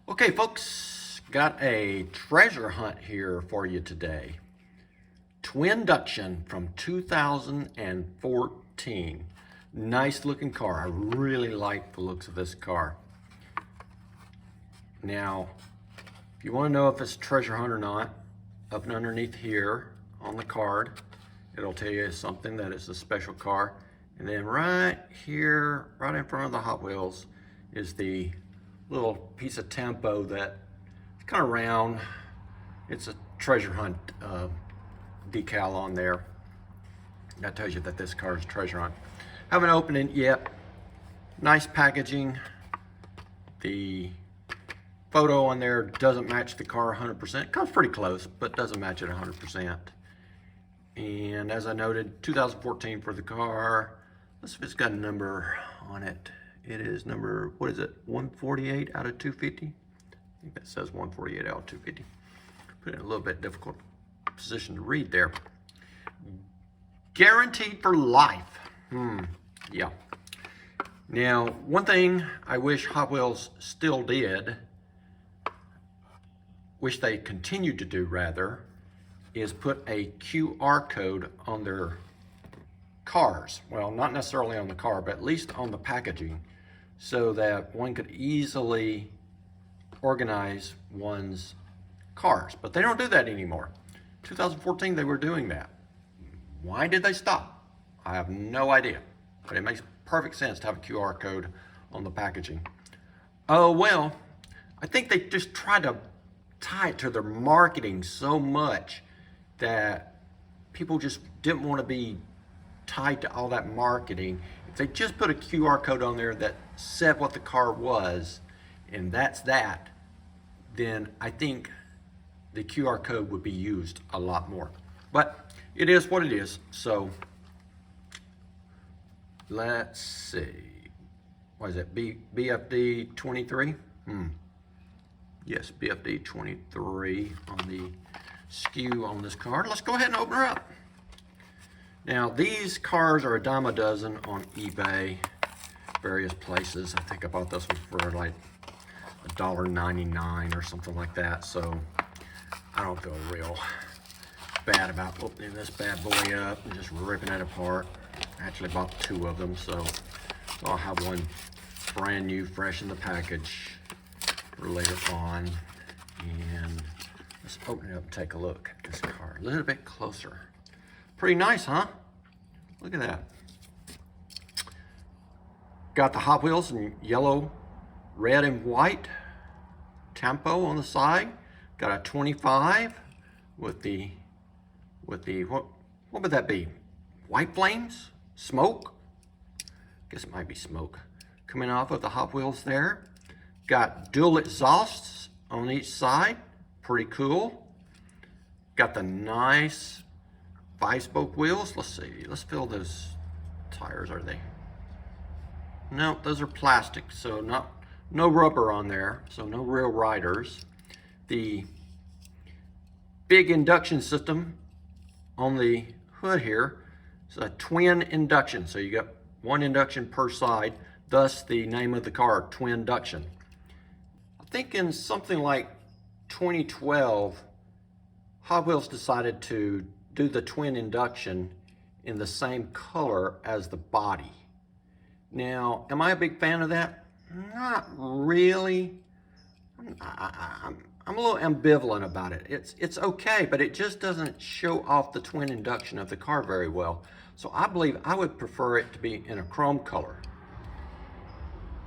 Okay, folks, got a treasure hunt here for you today. Twinduction from 2014. Nice looking car. I really like the looks of this car. Now, if you want to know if it's a treasure hunt or not, up and underneath here on the card, it'll tell you something that it's a special car. And then right here, right in front of the Hot Wheels, is the little piece of tempo that it's kind of round. It's a treasure hunt decal on there. That tells you that this car is treasure hunt. Haven't opened it yet. Nice packaging. The photo on there doesn't match the car 100%. Comes pretty close, but doesn't match it 100%. And as I noted, 2014 for the car. Let's see if it's got a number on it. It is number, what is it, 148 out of 250? I think that says 148 out of 250. Put it in a little bit difficult position to read there. Guaranteed for life. Yeah. Now, one thing I wish Hot Wheels still did, wish they continued to do rather, is put a QR code on their cars. Well, not necessarily on the car, but at least on the packaging, so that one could easily organize one's cars. But they don't do that anymore. 2014, they were doing that. Why did they stop? I have no idea, but it makes perfect sense to have a QR code on the packaging. Oh, well, I think they just tried to tie it to their marketing so much that people just didn't want to be tied to all that marketing. If they just put a QR code on there that said what the car was, and that's that, then I think the QR code would be used a lot more. But it is what it is. So let's see. What is it? BFD 23? Yes, BFD 23 on the SKU on this card. Let's go ahead and open her up. Now, these cars are a dime a dozen on eBay, various places. I think I bought this one for like $1.99 or something like that. So I don't feel real bad about opening this bad boy up and just ripping it apart. I actually bought two of them, so I'll have one brand new, fresh in the package for later on. And let's open it up and take a look at this car a little bit closer. Pretty nice, huh? Look at that. Got the Hot Wheels in yellow, red, and white. Tempo on the side. Got a 25 with the what would that be? White flames? Smoke? Guess it might be smoke. Coming off of the Hot Wheels there. Got dual exhausts on each side. Pretty cool. Got the nice 5-spoke wheels. Let's see. Let's feel those tires. Are they? No, those are plastic, so no rubber on there, so no real riders. The big induction system on the hood here is a twin induction, so you got one induction per side, thus the name of the car, Twinduction. I think in something like 2012, Hot Wheels decided to do the twin induction in the same color as the body. Now, am I a big fan of that? Not really. I'm a little ambivalent about it. It's okay, but it just doesn't show off the twin induction of the car very well. So I believe I would prefer it to be in a chrome color.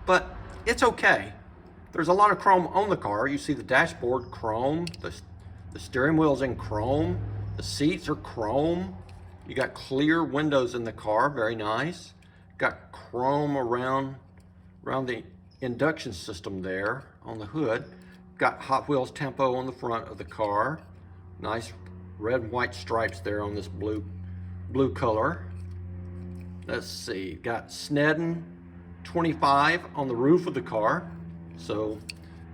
But it's okay. There's a lot of chrome on the car. You see the dashboard chrome, the steering wheel's in chrome, the seats are chrome. You got clear windows in the car, very nice. Got chrome around the induction system there on the hood. Got Hot Wheels tempo on the front of the car. Nice red and white stripes there on this blue color. Let's see, got Snedden 25 on the roof of the car. So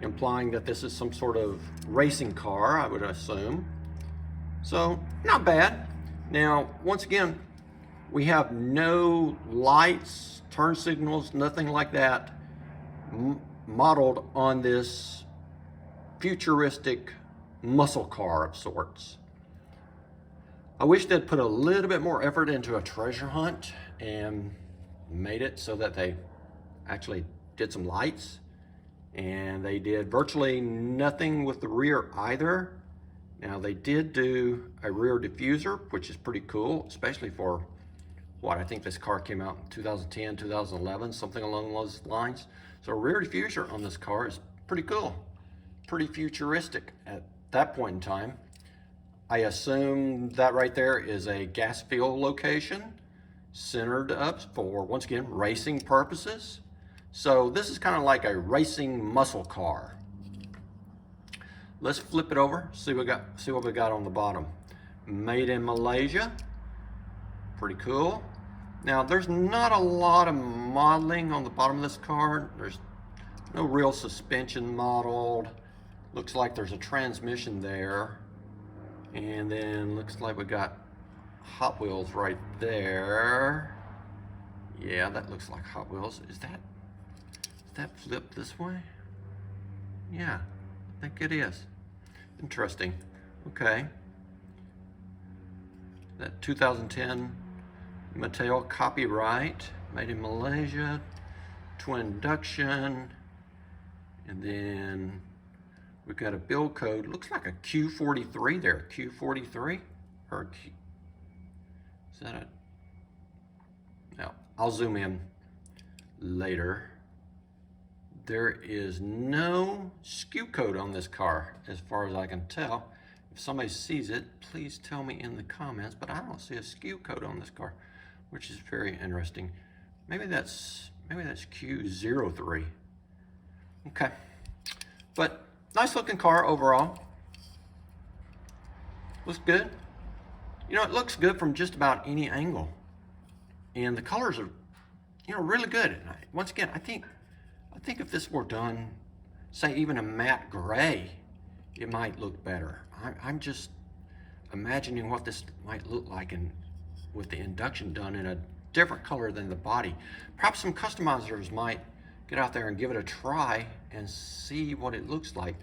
implying that this is some sort of racing car, I would assume. So not bad. Now, once again, we have no lights, turn signals, nothing like that modeled on this futuristic muscle car of sorts. I wish they'd put a little bit more effort into a treasure hunt and made it so that they actually did some lights, and they did virtually nothing with the rear either. Now they did do a rear diffuser, which is pretty cool, especially for what I think this car came out in 2010, 2011, something along those lines. So a rear diffuser on this car is pretty cool, pretty futuristic at that point in time. I assume that right there is a gas fill location centered up for, once again, racing purposes. So this is kind of like a racing muscle car. Let's flip it over, see what we got on the bottom. Made in Malaysia, pretty cool. Now there's not a lot of modeling on the bottom of this car. There's no real suspension modeled. Looks like there's a transmission there. And then looks like we got Hot Wheels right there. Yeah, that looks like Hot Wheels. Is that flipped this way? Yeah, I think it is. Interesting. Okay. That 2010 Mattel copyright, made in Malaysia, Twinduction, and then we've got a build code. Looks like a Q43 there. Q43 or Q, is that a? No, I'll zoom in later. There is no SKU code on this car, as far as I can tell. If somebody sees it, please tell me in the comments, but I don't see a SKU code on this car, which is very interesting. Maybe that's Q03. Okay, but nice looking car overall. Looks good. You know, it looks good from just about any angle. And the colors are, you know, really good. And once again, I think if this were done, say even a matte gray, it might look better. I'm just imagining what this might look like with the induction done in a different color than the body. Perhaps some customizers might get out there and give it a try and see what it looks like.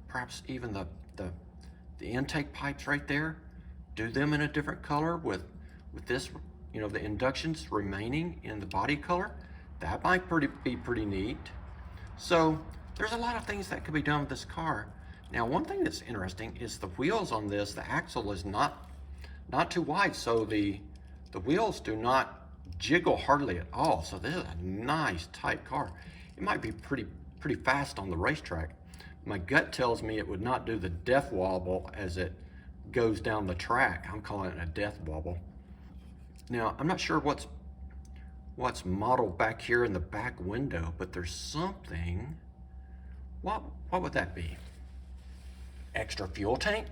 Perhaps even the intake pipes right there, do them in a different color with this, you know, the inductions remaining in the body color. That might be pretty neat. So there's a lot of things that could be done with this car. Now, one thing that's interesting is the wheels on this, the axle is not too wide, so the wheels do not jiggle hardly at all. So this is a nice tight car. It might be pretty fast on the racetrack. My gut tells me it would not do the death wobble as it goes down the track. I'm calling it a death wobble. Now, I'm not sure what's modeled back here in the back window, but there's something. What would that be? Extra fuel tank?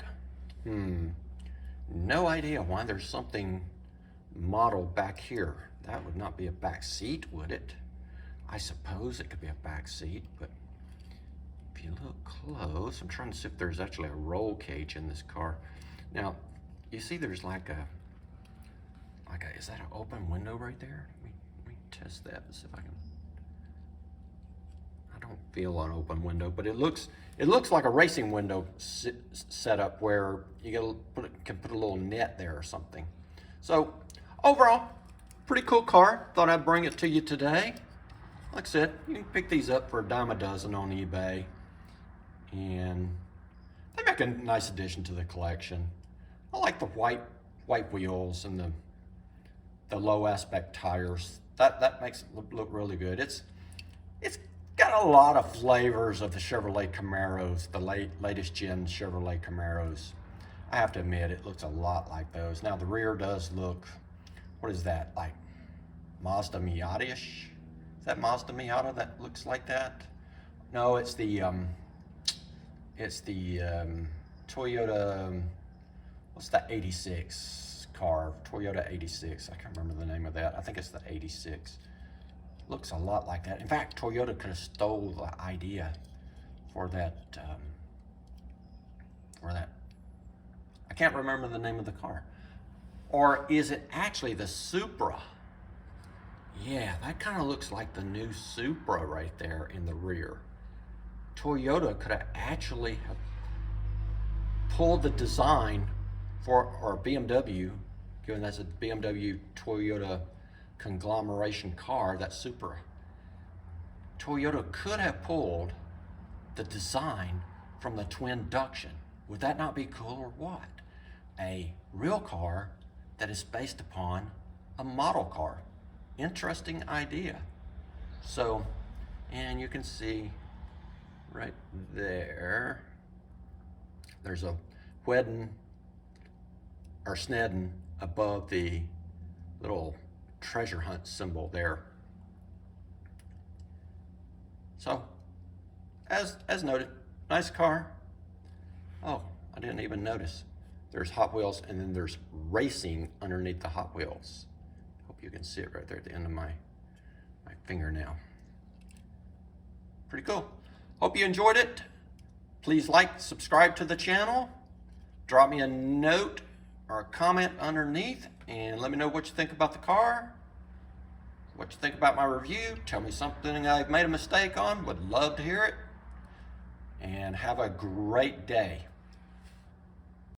No idea why there's something modeled back here. That would not be a back seat, would it? I suppose it could be a back seat, but if you look close, I'm trying to see if there's actually a roll cage in this car. Now, you see there's like a, is that an open window right there? Let me test that and see if I can. I don't feel an open window, but it looks like a racing window setup where you can put a little net there or something. So overall, pretty cool car. Thought I'd bring it to you today. Like I said, you can pick these up for a dime a dozen on eBay, and they make a nice addition to the collection. I like the white wheels and the low aspect tires. That makes it look really good. It's got a lot of flavors of the Chevrolet Camaros, the latest gen Chevrolet Camaros. I have to admit, it looks a lot like those. Now the rear does look, what is that, like Mazda Miata-ish? Is that Mazda Miata that looks like that? No, it's the Toyota, what's that 86 car? Toyota 86, I can't remember the name of that. I think it's the 86. Looks a lot like that. In fact, Toyota could have stole the idea for that, I can't remember the name of the car. Or is it actually the Supra? Yeah, that kind of looks like the new Supra right there in the rear. Toyota could have actually pulled the design for, or BMW, given that's a BMW Toyota conglomeration car, that Supra. Toyota could have pulled the design from the Twinduction. Would that not be cool or what? A real car that is based upon a model car. Interesting idea. So, and you can see right there, there's a Wedden or Snedden above the little treasure hunt symbol there. So, as noted, nice car. Oh, I didn't even notice. There's Hot Wheels, and then there's racing underneath the Hot Wheels. Hope you can see it right there at the end of my fingernail. Pretty cool. Hope you enjoyed it. Please like, subscribe to the channel. Drop me a note or a comment underneath and let me know what you think about the car, what you think about my review. Tell me something I've made a mistake on. Would love to hear it. And have a great day.